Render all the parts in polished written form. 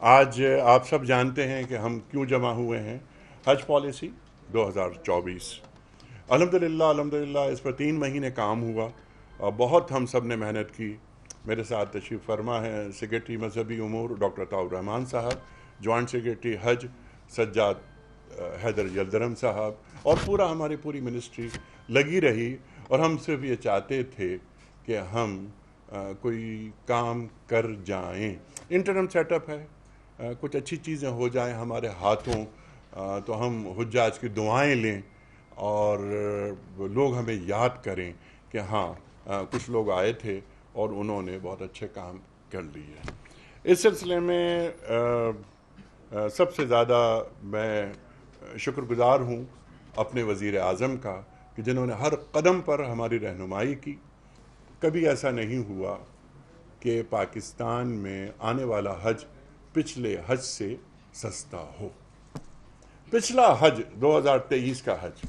آج آپ سب جانتے ہیں کہ ہم کیوں جمع ہوئے ہیں. حج پالیسی 2024. الحمدللہ اس پر 3 مہینے کام ہوا اور بہت ہم سب نے محنت کی. میرے ساتھ تشریف فرما ہے سیکریٹری مذہبی امور ڈاکٹر طاؤ الرحمان صاحب، جوائنٹ سیکریٹری حج سجاد حیدر یلدرم صاحب، اور ہماری پوری منسٹری لگی رہی. اور ہم صرف یہ چاہتے تھے کہ ہم کوئی کام کر جائیں. انٹرم سیٹ اپ ہے، کچھ اچھی چیزیں ہو جائیں ہمارے ہاتھوں تو ہم حجاج کی دعائیں لیں اور لوگ ہمیں یاد کریں کہ ہاں کچھ لوگ آئے تھے اور انہوں نے بہت اچھے کام کر لیے. اس سلسلے میں سب سے زیادہ میں شکر گزار ہوں اپنے وزیر اعظم کا کہ جنہوں نے ہر قدم پر ہماری رہنمائی کی. کبھی ایسا نہیں ہوا کہ پاکستان میں آنے والا حج پچھلے حج سے سستا ہو. پچھلا حج 2023 کا حج،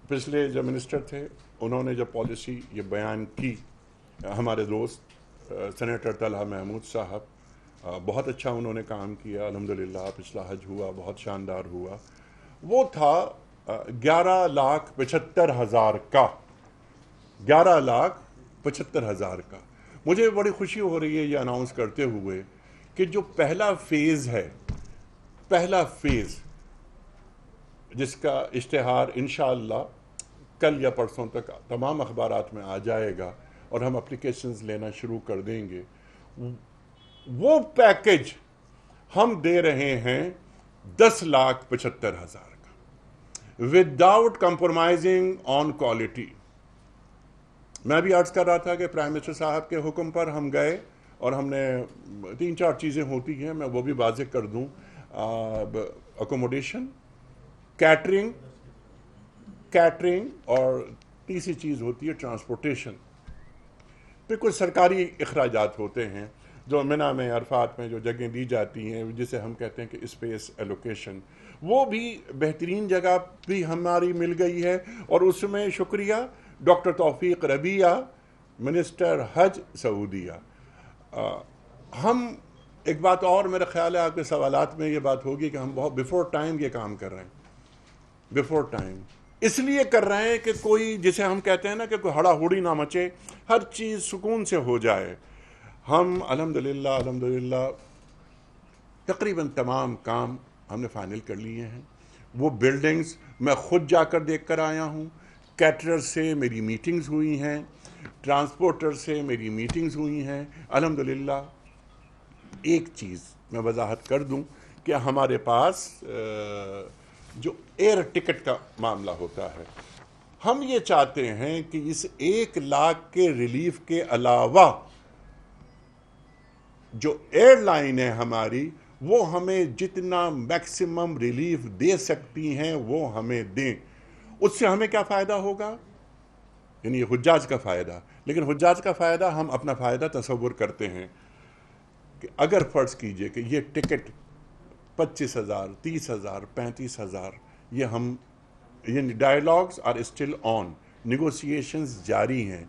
پچھلے جو منسٹر تھے انہوں نے جب پالیسی یہ بیان کی، ہمارے دوست سینیٹر طلحہ محمود صاحب، بہت اچھا انہوں نے کام کیا. الحمدللہ پچھلا حج ہوا، بہت شاندار ہوا. وہ تھا 11,75,000 کا. 11,75,000 کا. مجھے بڑی خوشی ہو رہی ہے یہ اناؤنس کرتے ہوئے کہ جو پہلا فیز ہے، پہلا فیز جس کا اشتہار انشاءاللہ کل یا پرسوں تک تمام اخبارات میں آ جائے گا اور ہم اپلیکیشنز لینا شروع کر دیں گے، وہ پیکج ہم دے رہے ہیں 10,75,000 کا، وداؤٹ کمپرومائزنگ آن کوالٹی. میں بھی عرض کر رہا تھا کہ پرائم منسٹر صاحب کے حکم پر ہم گئے اور ہم نے 3-4 چیزیں ہوتی ہیں، میں وہ بھی واضح کر دوں. اکوموڈیشن، کیٹرنگ اور تیسری چیز ہوتی ہے ٹرانسپورٹیشن. پھر کچھ سرکاری اخراجات ہوتے ہیں جو منی میں، عرفات میں جو جگہیں دی جاتی ہیں جسے ہم کہتے ہیں کہ اسپیس ایلوکیشن، وہ بھی بہترین جگہ بھی ہماری مل گئی ہے. اور اس میں شکریہ ڈاکٹر توفیق ربیہ، منسٹر حج سعودیہ. ہم ایک بات اور میرا خیال ہے آپ کے سوالات میں یہ بات ہوگی کہ ہم بہت بیفور ٹائم یہ کام کر رہے ہیں. بیفور ٹائم اس لیے کر رہے ہیں کہ کوئی، جسے ہم کہتے ہیں نا کہ کوئی ہڑا ہڑی نہ مچے، ہر چیز سکون سے ہو جائے. ہم الحمدللہ تقریباً تمام کام ہم نے فائنل کر لیے ہیں. وہ بلڈنگز میں خود جا کر دیکھ کر آیا ہوں. کیٹرر سے میری میٹنگز ہوئی ہیں، ٹرانسپورٹر سے میری میٹنگز ہوئی ہیں. الحمدللہ ایک چیز میں وضاحت کر دوں کہ ہمارے پاس جو ایئر ٹکٹ کا معاملہ ہوتا ہے، ہم یہ چاہتے ہیں کہ اس 1,00,000 کے ریلیف کے علاوہ جو ایئر لائن ہے ہماری، وہ ہمیں جتنا میکسیمم ریلیف دے سکتی ہیں وہ ہمیں دیں. اس سے ہمیں کیا فائدہ ہوگا؟ یعنی یہ حجاج کا فائدہ. لیکن حجاج کا فائدہ، ہم اپنا فائدہ تصور کرتے ہیں کہ اگر فرض کیجئے کہ یہ ٹکٹ 25,000، 30,000، 35,000، یہ ہم، یعنی dialogues are still on, negotiations جاری ہیں.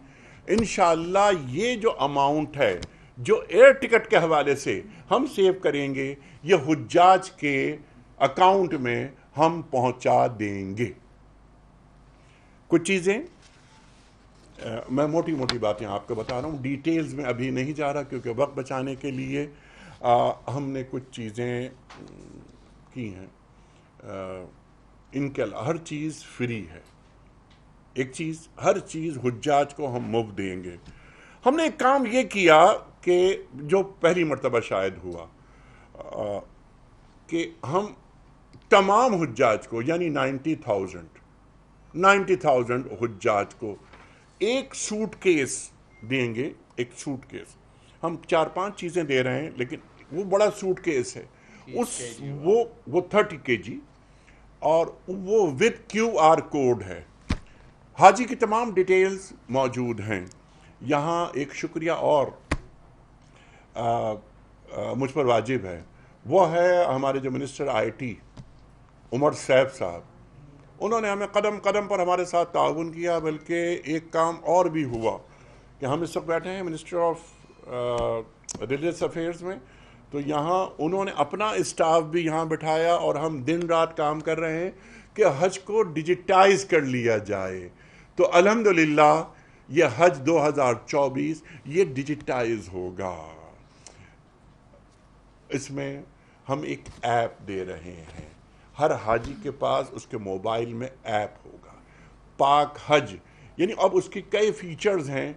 انشاءاللہ یہ جو اماؤنٹ ہے جو ایئر ٹکٹ کے حوالے سے ہم سیو کریں گے، یہ حجاج کے اکاؤنٹ میں ہم پہنچا دیں گے. کچھ چیزیں میں موٹی موٹی باتیں آپ کو بتا رہا ہوں، ڈیٹیلز میں ابھی نہیں جا رہا کیونکہ وقت بچانے کے لیے. ہم نے کچھ چیزیں کی ہیں. ان کے ہر چیز فری ہے. ایک چیز، ہر چیز حجاج کو ہم مفت دیں گے. ہم نے ایک کام یہ کیا کہ جو پہلی مرتبہ شاید ہوا، کہ ہم تمام حجاج کو، یعنی 90,000 حجاج کو ایک سوٹ کیس دیں گے. ایک سوٹ کیس، ہم 4-5 چیزیں دے رہے ہیں لیکن وہ بڑا سوٹ کیس ہے. وہ 30 kg اور وہ وتھ QR کوڈ ہے. حاجی کی تمام ڈیٹیلز موجود ہیں. یہاں ایک شکریہ اور مجھ پر واجب ہے، وہ ہے ہمارے جو منسٹر IT عمر سیف صاحب. انہوں نے ہمیں قدم قدم پر ہمارے ساتھ تعاون کیا. بلکہ ایک کام اور بھی ہوا کہ ہم اس وقت بیٹھے ہیں منسٹر آف ریلیجس افیئرس میں، تو یہاں انہوں نے اپنا اسٹاف بھی یہاں بٹھایا اور ہم دن رات کام کر رہے ہیں کہ حج کو ڈیجیٹائز کر لیا جائے. تو الحمدللہ یہ حج 2024 یہ ڈیجیٹائز ہوگا. اس میں ہم ایک ایپ دے رہے ہیں، ہر حاجی کے پاس اس کے موبائل میں ایپ ہوگا پاک حج، یعنی اب اس کی کئی فیچرز ہیں.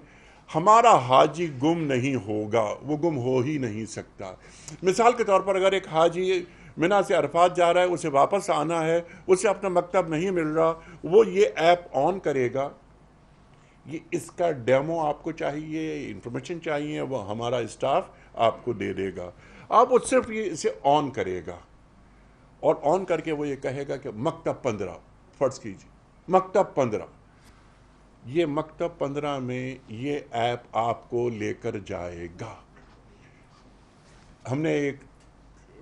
ہمارا حاجی گم نہیں ہوگا، وہ گم ہو ہی نہیں سکتا. مثال کے طور پر اگر ایک حاجی منا سے عرفات جا رہا ہے، اسے واپس آنا ہے، اسے اپنا مکتب نہیں مل رہا، وہ یہ ایپ آن کرے گا. یہ اس کا ڈیمو آپ کو چاہیے، انفارمیشن چاہیے، وہ ہمارا اسٹاف آپ کو دے دے گا. آپ وہ صرف یہ اسے آن کرے گا اور آن کر کے وہ یہ کہے گا کہ مکتب 15 فرض کیجیے، مکتب 15، یہ مکتب 15 میں یہ ایپ آپ کو لے کر جائے گا. ہم نے ایک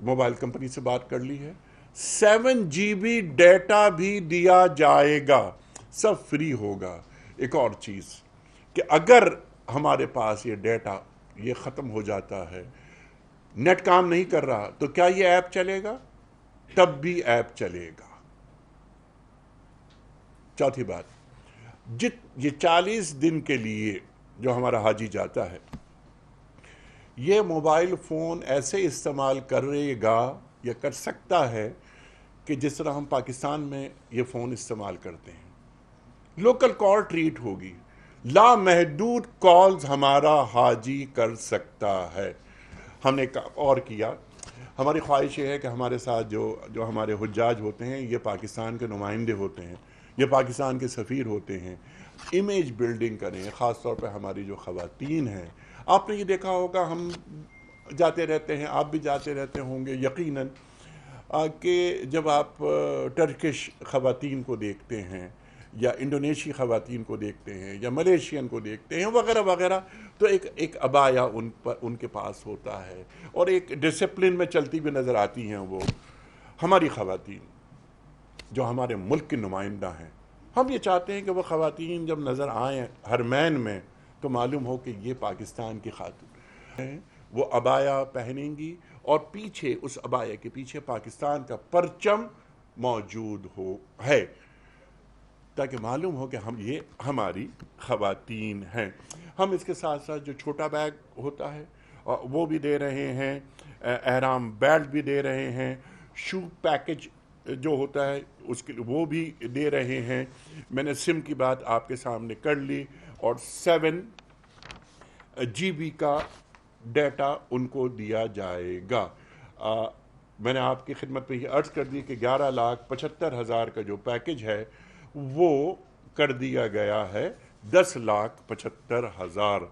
موبائل کمپنی سے بات کر لی ہے، 7 GB ڈیٹا بھی دیا جائے گا، سب فری ہوگا. ایک اور چیز کہ اگر ہمارے پاس یہ ڈیٹا یہ ختم ہو جاتا ہے، نیٹ کام نہیں کر رہا، تو کیا یہ ایپ چلے گا؟ تب بھی ایپ چلے گا. چوتھی بات، یہ 40 دن کے لیے جو ہمارا حاجی جاتا ہے، یہ موبائل فون ایسے استعمال کرے گا یا کر سکتا ہے کہ جس طرح ہم پاکستان میں یہ فون استعمال کرتے ہیں. لوکل کال ٹریٹ ہوگی، لامحدود کالز ہمارا حاجی کر سکتا ہے. ہم نے اور کیا، ہماری خواہش یہ ہے کہ ہمارے ساتھ جو ہمارے حجاج ہوتے ہیں، یہ پاکستان کے نمائندے ہوتے ہیں، یہ پاکستان کے سفیر ہوتے ہیں. امیج بلڈنگ کریں، خاص طور پہ ہماری جو خواتین ہیں. آپ نے یہ دیکھا ہوگا، ہم جاتے رہتے ہیں، آپ بھی جاتے رہتے ہوں گے یقیناً، کہ جب آپ ٹرکش خواتین کو دیکھتے ہیں یا انڈونیشی خواتین کو دیکھتے ہیں یا ملیشین کو دیکھتے ہیں وغیرہ وغیرہ، تو ایک عبایا ان کے پاس ہوتا ہے اور ایک ڈسپلن میں چلتی ہوئی نظر آتی ہیں. وہ ہماری خواتین جو ہمارے ملک کی نمائندہ ہیں، ہم یہ چاہتے ہیں کہ وہ خواتین جب نظر آئیں حرمین میں تو معلوم ہو کہ یہ پاکستان کی خاتون ہیں. وہ عبایا پہنیں گی اور پیچھے اس عبایا کے پیچھے پاکستان کا پرچم موجود ہے، تاکہ معلوم ہو کہ یہ ہماری خواتین ہیں. ہم اس کے ساتھ ساتھ جو چھوٹا بیگ ہوتا ہے وہ بھی دے رہے ہیں، احرام بیلٹ بھی دے رہے ہیں، شو پیکج جو ہوتا ہے اس کے وہ بھی دے رہے ہیں. میں نے سم کی بات آپ کے سامنے کر لی، اور 7 GB کا ڈیٹا ان کو دیا جائے گا. میں نے آپ کی خدمت میں یہ عرض کر دی کہ 11,75,000 کا جو پیکج ہے وہ کر دیا گیا ہے 10,75,000.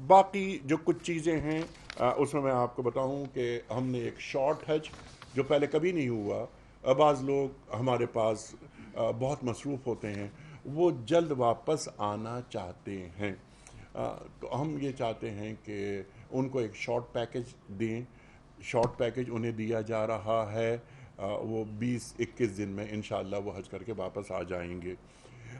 باقی جو کچھ چیزیں ہیں اس میں آپ کو بتاؤں کہ ہم نے ایک شارٹ حج جو پہلے کبھی نہیں ہوا. بعض لوگ ہمارے پاس بہت مصروف ہوتے ہیں، وہ جلد واپس آنا چاہتے ہیں، تو ہم یہ چاہتے ہیں کہ ان کو ایک شارٹ پیکج دیں. شارٹ پیکج انہیں دیا جا رہا ہے، وہ 20-21 دن میں انشاءاللہ وہ حج کر کے واپس آ جائیں گے.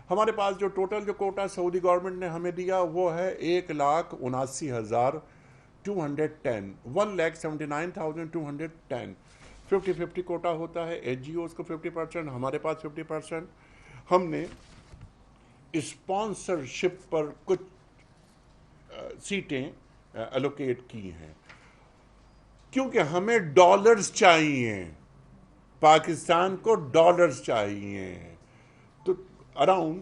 ہمارے پاس جو ٹوٹل جو کوٹا سعودی گورنمنٹ نے ہمیں دیا وہ ہے 1,79,210، 1,79,210. 50-50 کوٹا ہوتا ہے، ایچ جی اوز کو 50%، ہمارے پاس 50%. ہم نے اسپانسرشپ پر کچھ سیٹیں الوکیٹ کی ہیں، کیونکہ ہمیں ڈالرز چاہیے، پاکستان کو ڈالرز چاہیے. تو اراؤنڈ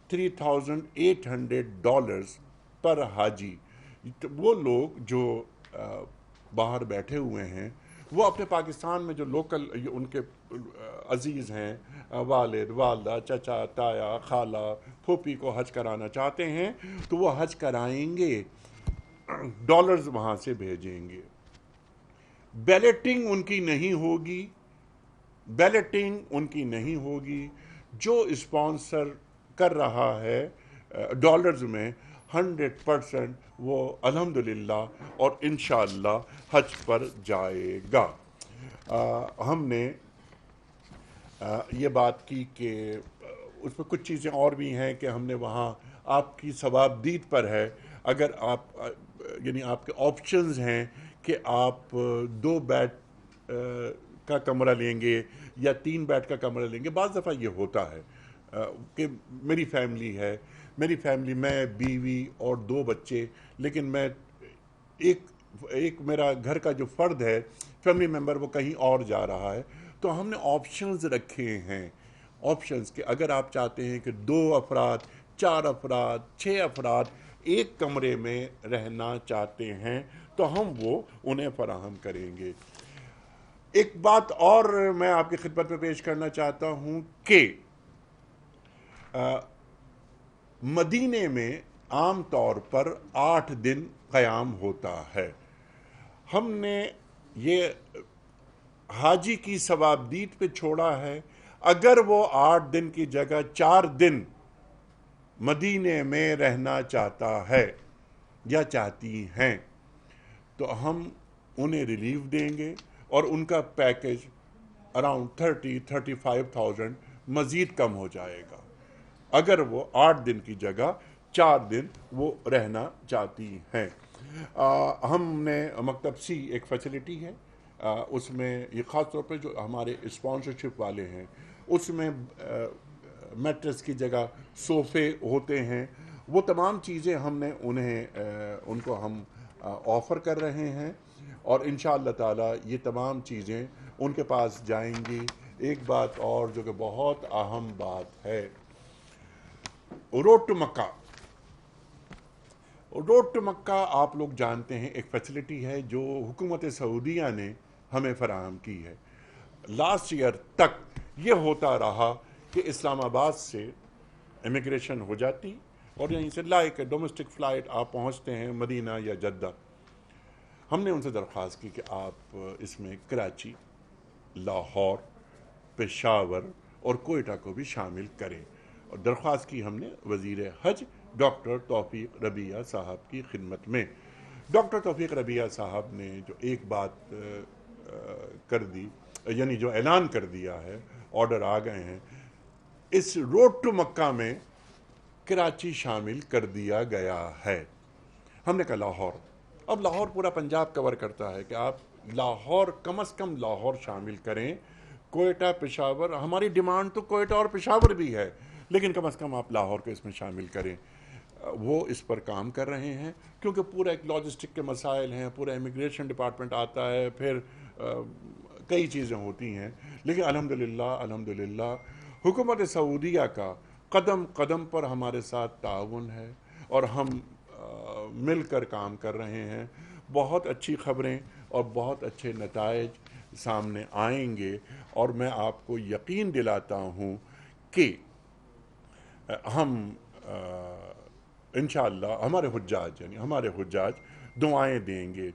$3,800 پر حاجی. وہ لوگ جو باہر بیٹھے ہوئے ہیں، وہ اپنے پاکستان میں جو لوکل ان کے عزیز ہیں، والد والدہ چچا تایا خالہ پھوپھی کو حج کرانا چاہتے ہیں تو وہ حج کرائیں گے، ڈالرز وہاں سے بھیجیں گے. بیلٹنگ ان کی نہیں ہوگی، بیلٹنگ ان کی نہیں ہوگی. جو اسپانسر کر رہا ہے ڈالرز میں 100% وہ الحمدللہ اور انشاءاللہ حج پر جائے گا. ہم نے یہ بات کی کہ اس میں کچھ چیزیں اور بھی ہیں کہ ہم نے وہاں آپ کی ثوابدید پر ہے. اگر آپ یعنی آپ کے آپشنز ہیں کہ آپ 2 بیڈ کا کمرہ لیں گے یا 3 بیڈ کا کمرہ لیں گے. بعض دفعہ یہ ہوتا ہے کہ میری فیملی ہے، میں بیوی اور 2 بچے، لیکن میں ایک میرا گھر کا جو فرد ہے، فیملی ممبر، وہ کہیں اور جا رہا ہے. تو ہم نے آپشنز رکھے ہیں، آپشنز کہ اگر آپ چاہتے ہیں کہ 2 افراد، 4 افراد، 6 افراد ایک کمرے میں رہنا چاہتے ہیں تو ہم وہ انہیں فراہم کریں گے. ایک بات اور میں آپ کی خدمت میں پیش کرنا چاہتا ہوں کہ مدینے میں عام طور پر 8 دن قیام ہوتا ہے. ہم نے یہ حاجی کی ثوابدید پہ چھوڑا ہے. اگر وہ 8 دن کی جگہ 4 دن مدینے میں رہنا چاہتا ہے یا چاہتی ہیں تو ہم انہیں ریلیف دیں گے اور ان کا پیکج اراؤنڈ 35,000 مزید کم ہو جائے گا اگر وہ 8 دن کی جگہ 4 دن وہ رہنا چاہتی ہیں. ہم نے مکتب سی ایک فیسلٹی ہے، اس میں یہ خاص طور پہ جو ہمارے اسپانسرشپ والے ہیں، اس میں میٹرس کی جگہ صوفے ہوتے ہیں. وہ تمام چیزیں ہم نے ان کو ہم آفر کر رہے ہیں اور انشاءاللہ تعالی یہ تمام چیزیں ان کے پاس جائیں گی. ایک بات اور جو کہ بہت اہم بات ہے، road to Mecca. Road to Mecca آپ لوگ جانتے ہیں ایک فیسلٹی ہے جو حکومت سعودیہ نے ہمیں فراہم کی ہے. لاسٹ ایئر تک یہ ہوتا رہا کہ اسلام آباد سے امیگریشن ہو جاتی اور یہیں سے لائک ڈومیسٹک فلائٹ آپ پہنچتے ہیں مدینہ یا جدہ. ہم نے ان سے درخواست کی کہ آپ اس میں کراچی، لاہور، پشاور اور کوئٹہ کو بھی شامل کریں، اور درخواست کی ہم نے وزیر حج ڈاکٹر توفیق ربیہ صاحب کی خدمت میں. ڈاکٹر توفیق ربیہ صاحب نے جو ایک بات کر دی، یعنی جو اعلان کر دیا ہے، آرڈر آ گئے ہیں، اس روڈ ٹو مکہ میں کراچی شامل کر دیا گیا ہے. ہم نے کہا لاہور، اب لاہور پورا پنجاب کور کرتا ہے کہ آپ لاہور، کم از کم لاہور شامل کریں. کوئٹہ، پشاور، ہماری ڈیمانڈ تو کوئٹہ اور پشاور بھی ہے، لیکن کم از کم آپ لاہور کو اس میں شامل کریں. وہ اس پر کام کر رہے ہیں کیونکہ پورا ایک لاجسٹک کے مسائل ہیں، پورا امیگریشن ڈپارٹمنٹ آتا ہے، پھر کئی چیزیں ہوتی ہیں. لیکن الحمدللہ حکومت سعودیہ کا قدم قدم پر ہمارے ساتھ تعاون ہے اور ہم مل کر کام کر رہے ہیں. بہت اچھی خبریں اور بہت اچھے نتائج سامنے آئیں گے اور میں آپ کو یقین دلاتا ہوں کہ ہم انشاءاللہ ہمارے حجاج دعائیں دیں گے.